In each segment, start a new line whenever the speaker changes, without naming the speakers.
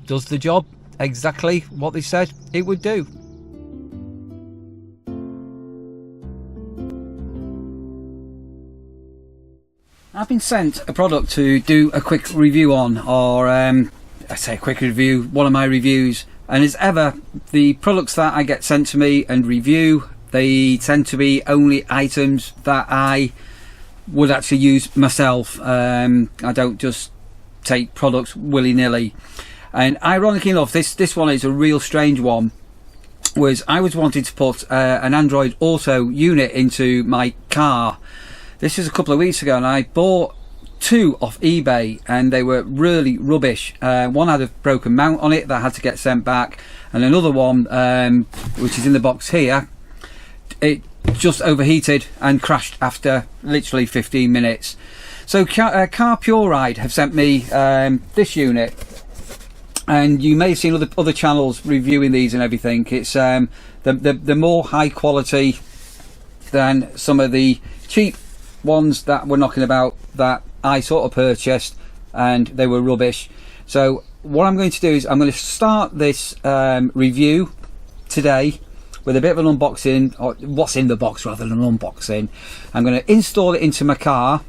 does the job exactly what they said it would do. I've been sent a product to do a quick review on, or I say a quick review, one of my reviews, and as ever, the products that I get sent to me and review, they tend to be only items that I would actually use myself. I don't just take products willy-nilly. And ironically enough, this one is a real strange one. I was wanting to put an Android Auto unit into my car. This was a couple of weeks ago, and I bought two off eBay, and they were really rubbish. One had a broken mount on it that had to get sent back, and another one, which is in the box here, it just overheated and crashed after literally 15 minutes. So Carpuride have sent me this unit, and you may have seen other channels reviewing these and everything. It's the more high quality than some of the cheap ones that we're knocking about that I sort of purchased, and they were rubbish. So what I'm going to do is I'm going to start this review today with a bit of an unboxing, or what's in the box rather than an unboxing. I'm going to install it into my car,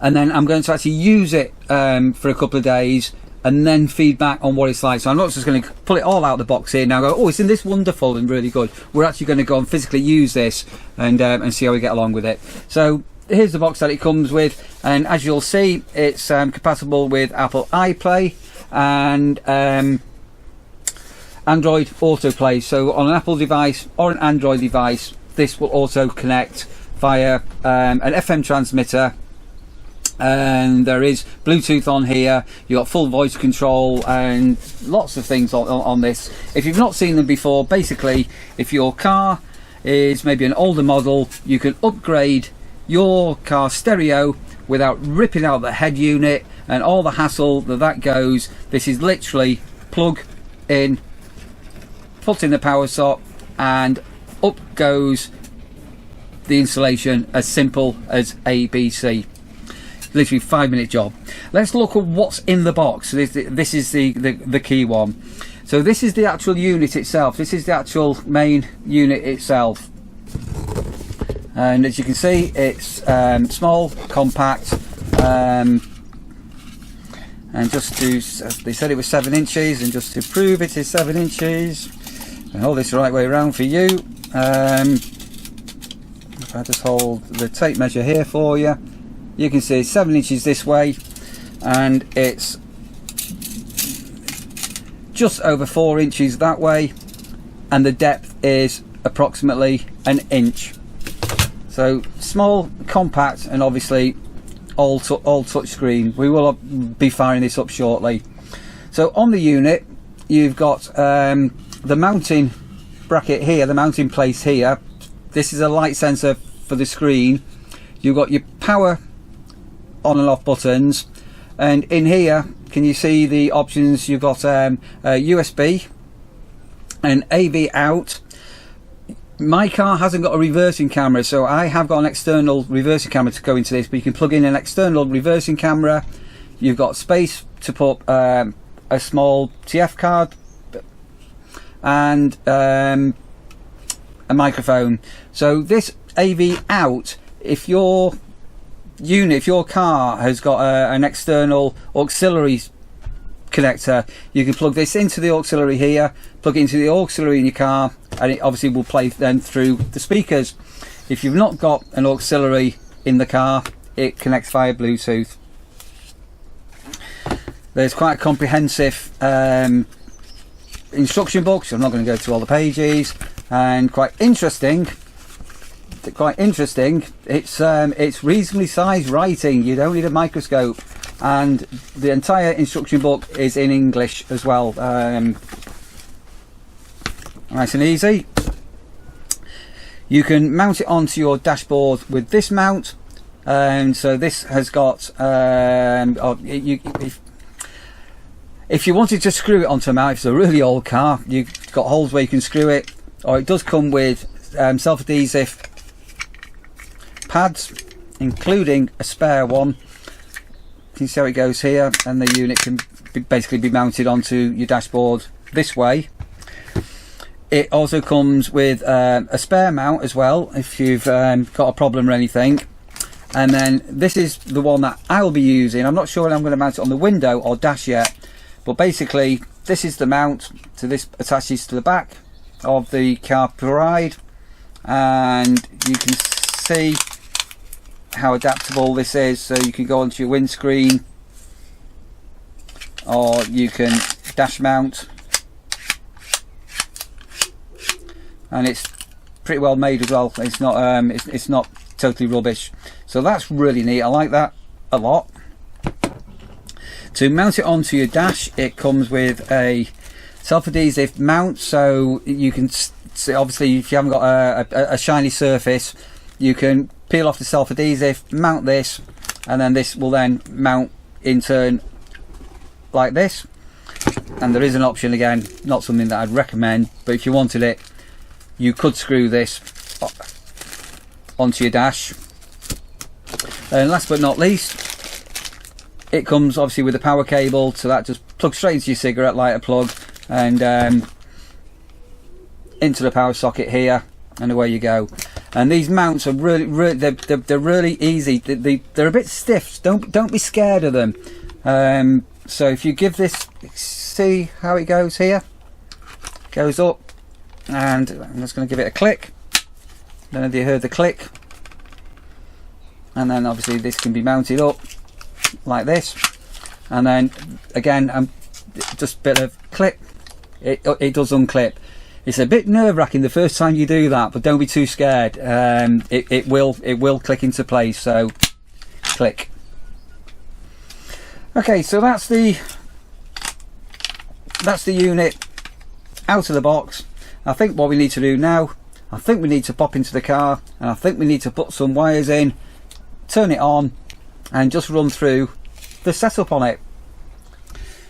and then I'm going to actually use it for a couple of days, and then feedback on what it's like. So I'm not just going to pull it all out of the box here now, go, oh, isn't this wonderful and really good. We're actually going to go and physically use this and see how we get along with it. So here's the box that it comes with, and as you'll see, it's compatible with Apple iPlay and Android Autoplay. So on an Apple device or an Android device, this will also connect via an FM transmitter, and there is Bluetooth on here. You got full voice control and lots of things on this. If you've not seen them before, basically if your car is maybe an older model, you can upgrade your car stereo without ripping out the head unit and all the hassle that goes. This is literally plug in, put in the power sock, and up goes the installation, as simple as ABC. Literally 5-minute job. Let's look at what's in the box. This is the key one. So this is the actual unit itself. This is the actual main unit itself, and as you can see, it's small, compact, and just to, they said it was 7 inches, and just to prove it is 7 inches, and hold this the right way around for you. If I just hold the tape measure here for you, you can see 7 inches this way, and it's just over 4 inches that way, and the depth is approximately 1 inch. So small, compact, and obviously all touch screen. We will be firing this up shortly. So on the unit, you've got the mounting bracket here, the mounting place here. This is a light sensor for the screen. You've got your power on and off buttons, and in here, can you see the options? You've got a USB and AV out. My car hasn't got a reversing camera, so I have got an external reversing camera to go into this, but you can plug in an external reversing camera. You've got space to put a small TF card and a microphone. So this AV out, if your car has got an external auxiliary connector, you can plug this into the auxiliary here, plug it into the auxiliary in your car, and it obviously will play then through the speakers. If you've not got an auxiliary in the car, it connects via Bluetooth. There's quite a comprehensive instruction book, so I'm not going to go through all the pages, and quite interesting, it's reasonably sized writing. You don't need a microscope, and the entire instruction book is in English as well. Nice and easy. You can mount it onto your dashboard with this mount, and so this has got if you wanted to screw it onto a mount, if it's a really old car, you've got holes where you can screw it, or it does come with self-adhesive pads, including a spare one. You can see how it goes here, and the unit can basically be mounted onto your dashboard this way. It also comes with a spare mount as well if you've got a problem or anything. And then this is the one that I'll be using. I'm not sure when I'm going to mount it on the window or dash yet, but basically this is the mount. So this attaches to the back of the Carpuride, and you can see how adaptable this is. So you can go onto your windscreen, or you can dash mount, and it's pretty well made as well. It's not it's not totally rubbish. So that's really neat. I like that a lot. To mount it onto your dash, it comes with a self-adhesive mount, so you can see, obviously if you haven't got a shiny surface, you can peel off the self-adhesive, mount this, and then this will then mount in turn like this. And there is an option, again, not something that I'd recommend, but if you wanted it, you could screw this onto your dash. And last but not least, it comes obviously with a power cable, so that just plugs straight into your cigarette lighter plug and into the power socket here, and away you go. And these mounts are really they're really easy. They're a bit stiff. Don't be scared of them. So if you give this, see how it goes here, goes up, and I'm just going to give it a click. Don't know if you heard the click. And then obviously this can be mounted up like this, and then again just a bit of click, it does unclip. It's a bit nerve-wracking the first time you do that, but don't be too scared. It will click into place, so click. Okay, so that's the unit out of the box. I think what we need to do now, I think we need to pop into the car, and I think we need to put some wires in, turn it on, and just run through the setup on it.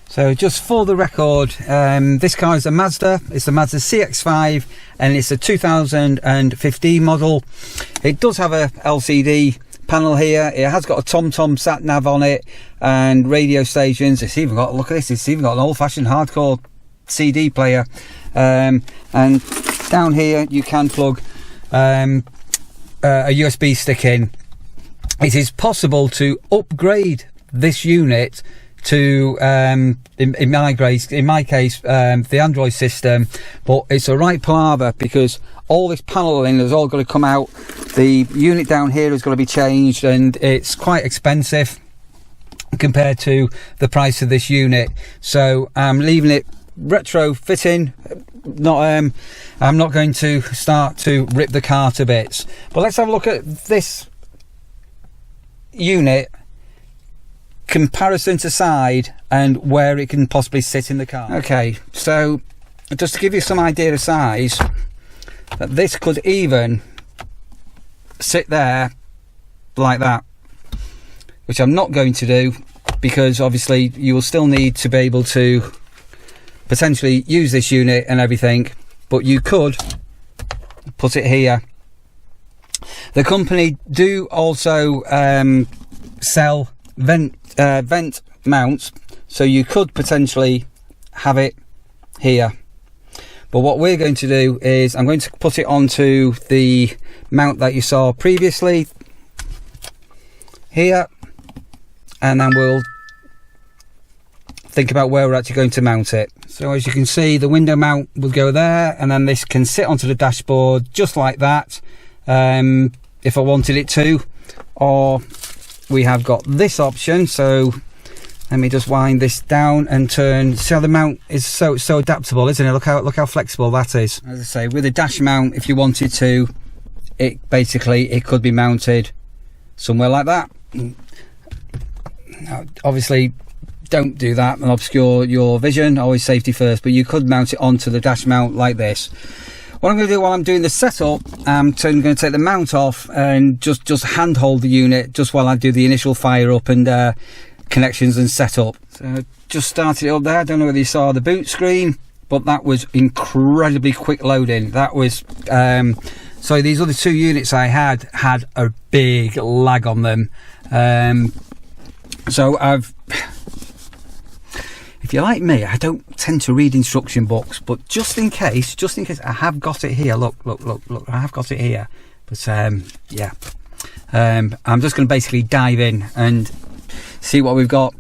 So just for the record, this car is a Mazda. It's a Mazda CX-5, and it's a 2015 model. It does have a LCD panel here. It has got a TomTom sat nav on it and radio stations. It's even got, look at this, it's even got an old-fashioned hardcore CD player. And down here you can plug a USB stick in. It is possible to upgrade this unit to in my case the Android system, but it's a right palaver because all this paneling has all got to come out. The unit down here has got to be changed, and it's quite expensive compared to the price of this unit. So I'm leaving it retrofitting. I'm not going to start to rip the car to bits, but let's have a look at this unit comparison to side and where it can possibly sit in the car. Okay, so just to give you some idea of size, that this could even sit there like that, which I'm not going to do because obviously you will still need to be able to potentially use this unit and everything, but you could put it here. The company do also sell vent mounts, so you could potentially have it here, but what we're going to do is I'm going to put it onto the mount that you saw previously here, and then we'll think about where we're actually going to mount it. So as you can see, the window mount will go there, and then this can sit onto the dashboard just like that, if I wanted it to. Or we have got this option, so let me just wind this down and turn. See how the mount is so adaptable, isn't it? Look how flexible that is. As I say, with a dash mount, if you wanted to, it could be mounted somewhere like that. Now, obviously don't do that and obscure your vision, always safety first, but you could mount it onto the dash mount like this. What I'm going to do while I'm doing the setup, I'm going to take the mount off and just handhold the unit just while I do the initial fire up and connections and setup. So just started it up there. I don't know whether you saw the boot screen, but that was incredibly quick loading. That was so these other two units I had a big lag on them. So if you're like me, I don't tend to read instruction books, but just in case, I have got it here. Look, I have got it here. But yeah, I'm just going to basically dive in and see what we've got.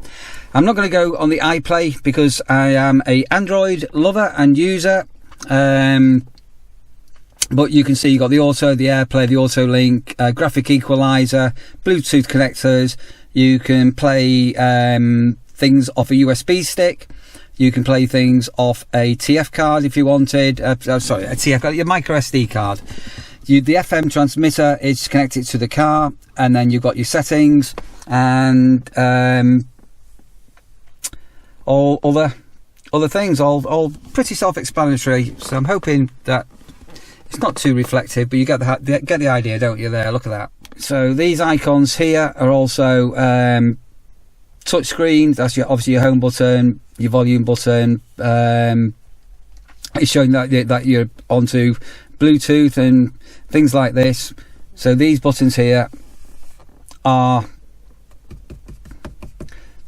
I'm not going to go on the iPlay because I am a Android lover and user. But you can see you've got the auto, the AirPlay, the auto link, graphic equalizer, Bluetooth connectors. You can play things off a USB stick. You can play things off a TF card if you wanted. Sorry, a TF card, your micro SD card. The FM transmitter is connected to the car, and then you've got your settings and all other things, all pretty self-explanatory. So I'm hoping that it's not too reflective, but you get the idea, don't you? There, look at that. So these icons here are also touch screens. That's obviously your home button, your volume button. It's showing that you're onto Bluetooth and things like this. So these buttons here are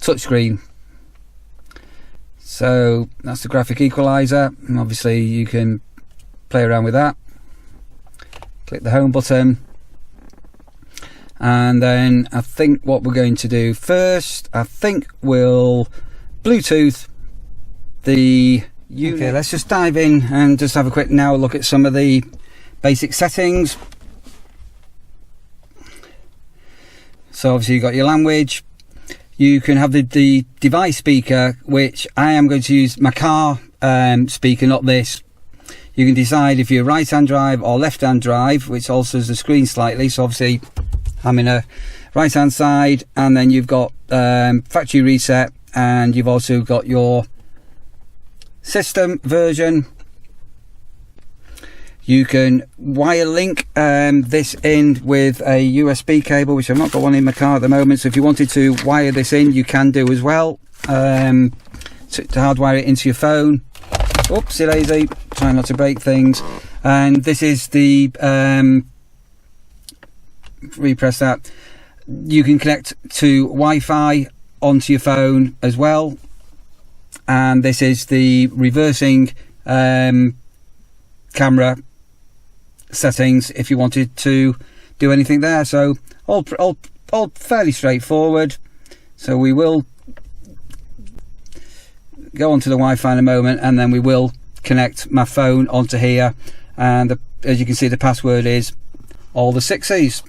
touchscreen. So that's the graphic equalizer, and obviously you can play around with that. Click the home button, and then I think what we're going to do first, I think we'll Bluetooth the unit. Okay, let's just dive in and just have a quick now look at some of the basic settings. So obviously you've got your language. You can have the device speaker, which I am going to use my car speaker, not this. You can decide if you're right-hand drive or left-hand drive, which alters the screen slightly. So obviously I'm in a right-hand side, and then you've got factory reset, and you've also got your system version. You can wire link this in with a USB cable, which I've not got one in my car at the moment. So if you wanted to wire this in, you can do as well, to hardwire it into your phone. Oopsie daisy, try not to break things. And this is the repress that. You can connect to Wi-Fi onto your phone as well. And this is the reversing camera settings if you wanted to do anything there. So all fairly straightforward. So we will go onto the Wi-Fi in a moment, and then we will connect my phone onto here, and as you can see, the password is all the 6's.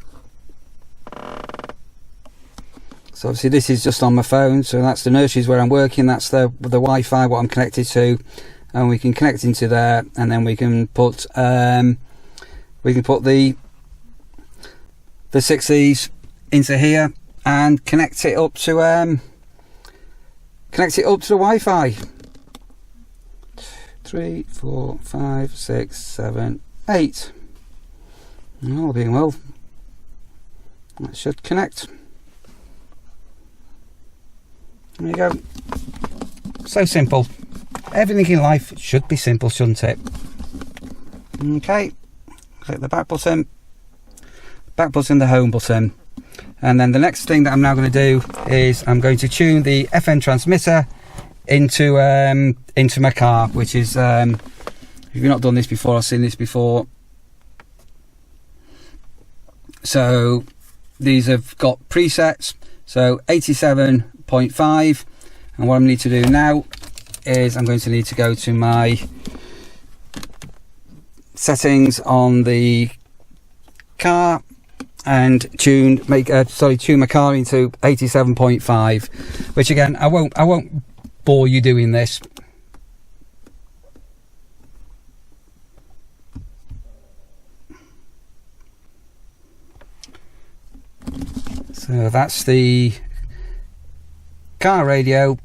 So obviously this is just on my phone, so that's the nurseries where I'm working, that's the Wi-Fi what I'm connected to, and we can connect into there, and then we can put the 6's into here and connect it up to the Wi-Fi. 3, 4, 5, 6, 7, 8. All being well, that should connect. There you go. So simple. Everything in life should be simple, shouldn't it? Okay. Click the back button, the home button, and then the next thing that I'm now going to do is I'm going to tune the FM transmitter into my car, which is if you've not done this before or seen this before. So these have got presets, so 87.5, and what I need to do now is I'm going to need to go to my settings on the car and tune my car into 87.5, which again I won't bore you doing this. So that's the car radio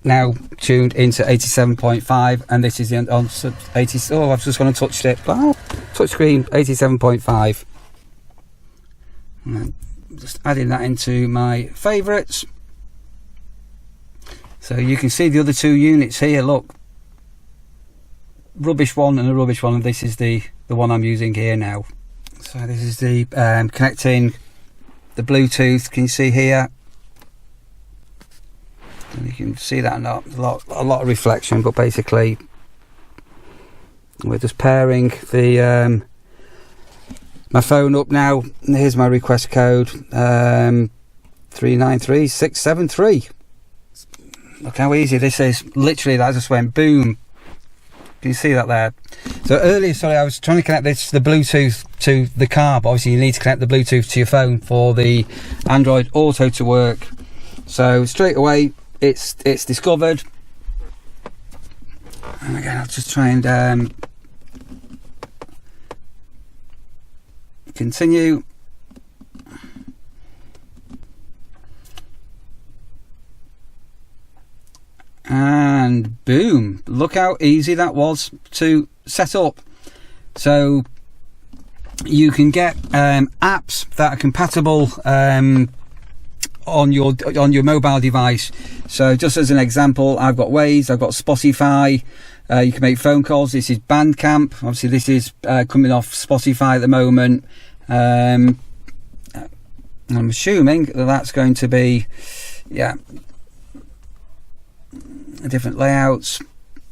now tuned into 87.5, and this is the on 80. Oh, I've just gone and touched it. Wow, touchscreen 87.5. Just adding that into my favourites. So you can see the other two units here. Look, rubbish one and a rubbish one, and this is the one I'm using here now. So this is the connecting the Bluetooth. Can you see here? And you can see that a lot of reflection, but basically we're just pairing the my phone up now. Here's my request code, 393673. Look how easy this is. Literally, that just went boom. Can you see that there? So earlier, sorry, I was trying to connect this, the Bluetooth, to the car, but obviously you need to connect the Bluetooth to your phone for the Android Auto to work. So straight away, it's discovered. And again, I'll just try and continue. And boom, look how easy that was to set up. So you can get apps that are compatible on your mobile device. So just as an example, I've got Waze, I've got Spotify. You can make phone calls. This is Bandcamp. Obviously this is coming off Spotify at the moment. I'm assuming that that's going to be, yeah, different layouts.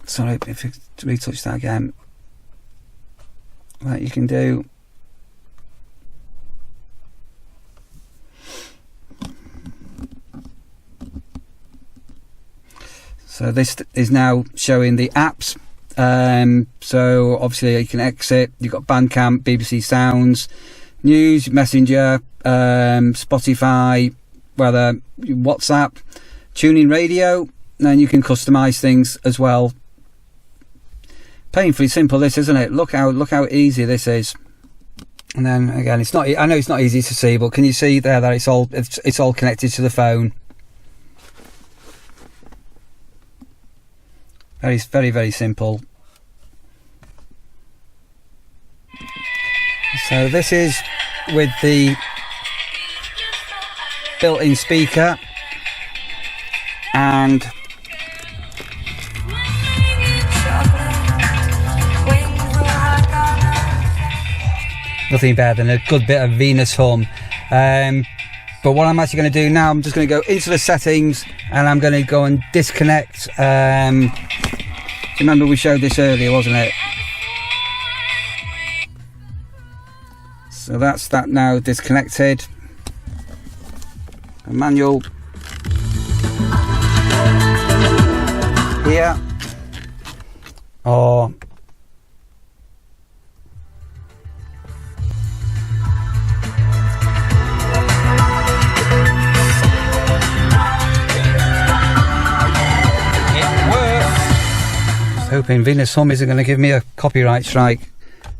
Sorry, if you retouch that again, that you can do. So this is now showing the apps. So obviously you can exit. You've got Bandcamp, BBC Sounds, News, Messenger, Spotify, whether WhatsApp, TuneIn Radio. And you can customize things as well. Painfully simple, this, isn't it? Look how easy this is. And then again, it's not. I know it's not easy to see, but can you see there that it's all connected to the phone? Very simple. So this is with the built-in speaker and nothing better than a good bit of Venus hum. But what I'm actually going to do now, I'm just going to go into the settings and I'm going to go and disconnect. Remember we showed this earlier, wasn't it? So that's that now disconnected. A manual here, or hoping Venus Hum isn't going to give me a copyright strike.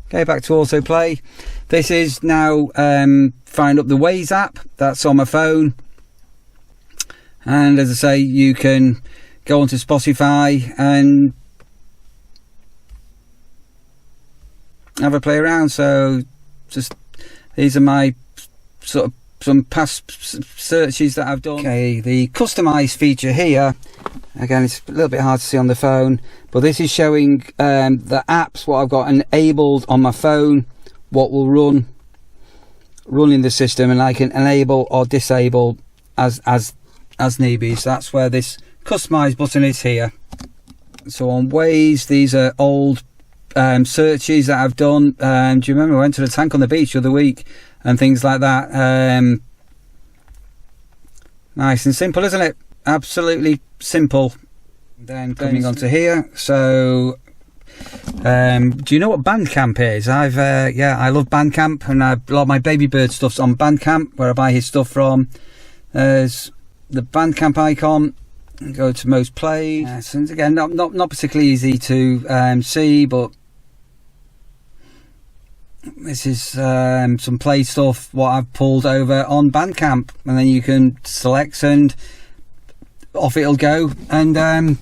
Okay, back to autoplay. This is now firing up the Waze app that's on my phone, and as I say, you can go onto Spotify and have a play around. So just these are my sort of some past searches that I've done. Okay, the customize feature here, again, it's a little bit hard to see on the phone, but this is showing the apps, what I've got enabled on my phone, what will run in the system, and I can enable or disable as need be. So that's where this customize button is here. So on Waze, these are old searches that I've done. Do you remember I went to the tank on the beach the other week and things like that? Nice and simple, isn't it? Absolutely simple. Then coming onto here, so do you know what Bandcamp is? Yeah, I love Bandcamp, and a lot of my Baby Bird stuff's on Bandcamp, where I buy his stuff from. There's the Bandcamp icon. Go to most played. And again, not particularly easy to see, but this is some play stuff what I've pulled over on Bandcamp, and then you can select and off it'll go, and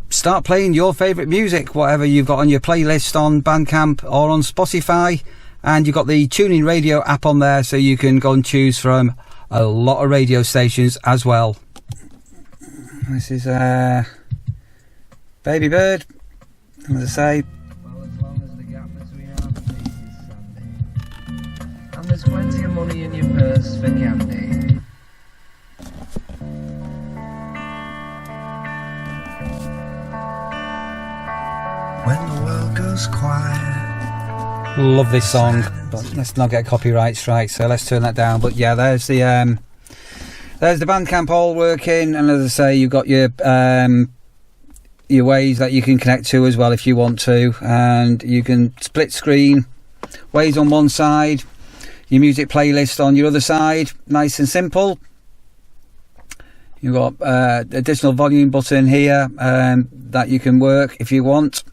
start playing your favourite music, whatever you've got on your playlist on Bandcamp or on Spotify. And you've got the TuneIn Radio app on there, so you can go and choose from a lot of radio stations as well. This is Baby Bird, as I say.
Well, as long as the gap between our faces is sandy, and there's plenty of money in your purse for candy. when the world goes quiet.
Love this song, but let's not get copyright strike, so let's turn that down. But yeah, there's the Bandcamp all working, and as I say, you've got your Waze that you can connect to as well if you want to, and you can split screen Waze on one side, your music playlist on your other side. Nice and simple. You've got additional volume button here that you can work if you want.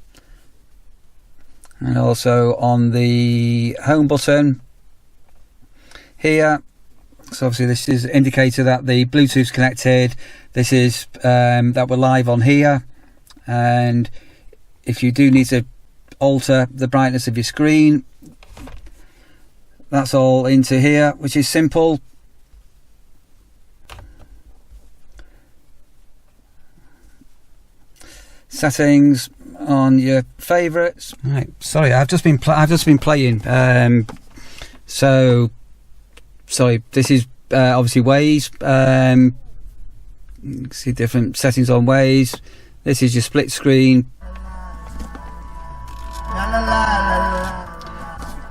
And also on the home button here, so obviously this is an indicator that the Bluetooth's connected. This is that we're live on here, and if you do need to alter the brightness of your screen, that's all into here, which is simple. Settings on your favourites. Right, sorry, I've just been playing. So sorry, this is obviously Waze. You can see different settings on Waze. This is your split screen.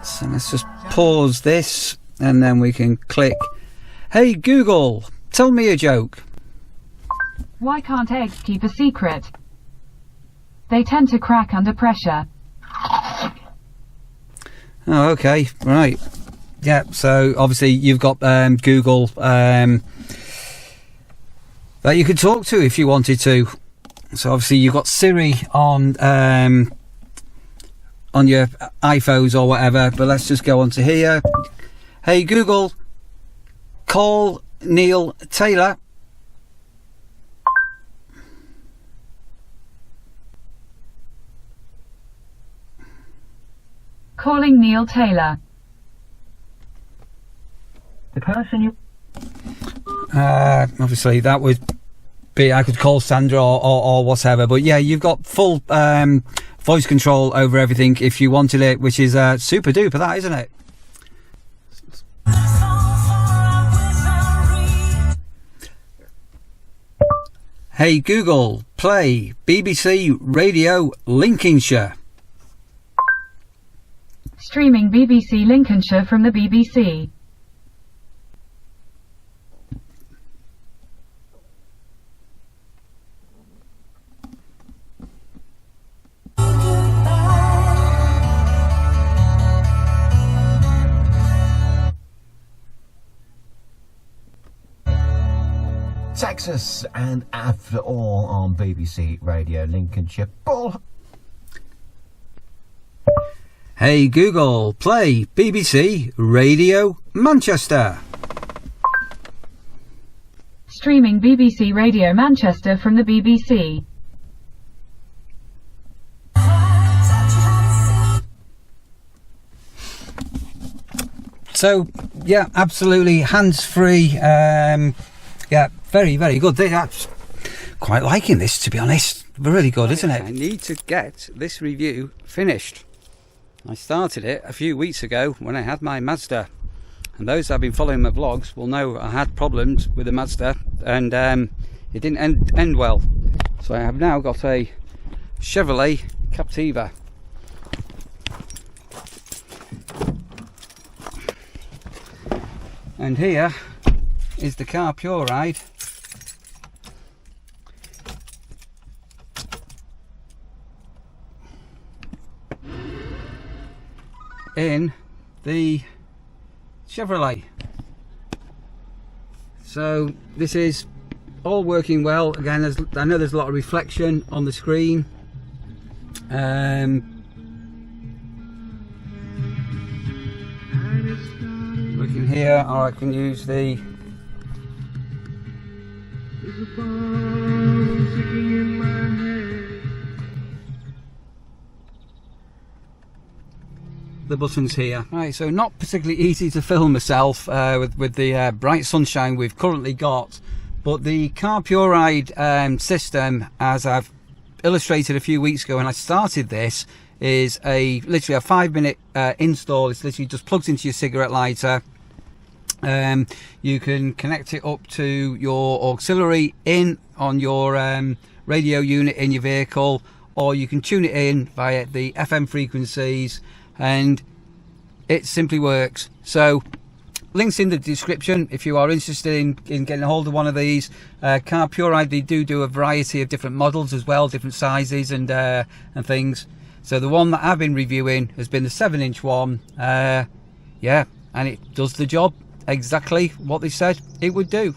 So let's just pause this, and then we can click. Hey Google, tell me a joke.
Why can't eggs keep a secret? They tend to crack under pressure.
Oh, okay, right. Yeah, so obviously you've got Google that you could talk to if you wanted to. So obviously you've got Siri on your iPhones or whatever, but let's just go on to here. Hey Google, call Neil Taylor.
Calling Neil Taylor.
The person you...
Obviously that would be, I could call Sandra or whatever, but yeah, you've got full voice control over everything if you wanted it, which is super duper, that, isn't it? Hey Google, play BBC Radio Lincolnshire.
Streaming BBC Lincolnshire from the BBC.
Texas and After All on BBC Radio Lincolnshire. Ball.
Hey Google, play BBC Radio Manchester.
Streaming BBC Radio Manchester from the BBC.
So yeah, absolutely hands-free. Yeah, very, very good. That's quite liking this, to be honest. Really good, isn't it? I need to get this review finished. I started it a few weeks ago when I had my Mazda, and those that have been following my vlogs will know I had problems with the Mazda, and it didn't end well. So I have now got a Chevrolet Captiva. And here is the Carpuride in the Chevrolet. So this is all working well. Again, I know there's a lot of reflection on the screen. Looking here, or I can use the buttons here. Right, so not particularly easy to film myself with the bright sunshine we've currently got, but the Carpuride system, as I've illustrated a few weeks ago when I started this, is literally a 5-minute install. It's literally just plugs into your cigarette lighter. You can connect it up to your auxiliary in on your radio unit in your vehicle, or you can tune it in via the FM frequencies, and it simply works. So links in the description if you are interested in getting a hold of one of these. Carpuride, they do a variety of different models as well, different sizes and things. So the one that I've been reviewing has been the 7-inch one. Yeah, and it does the job exactly what they said it would do.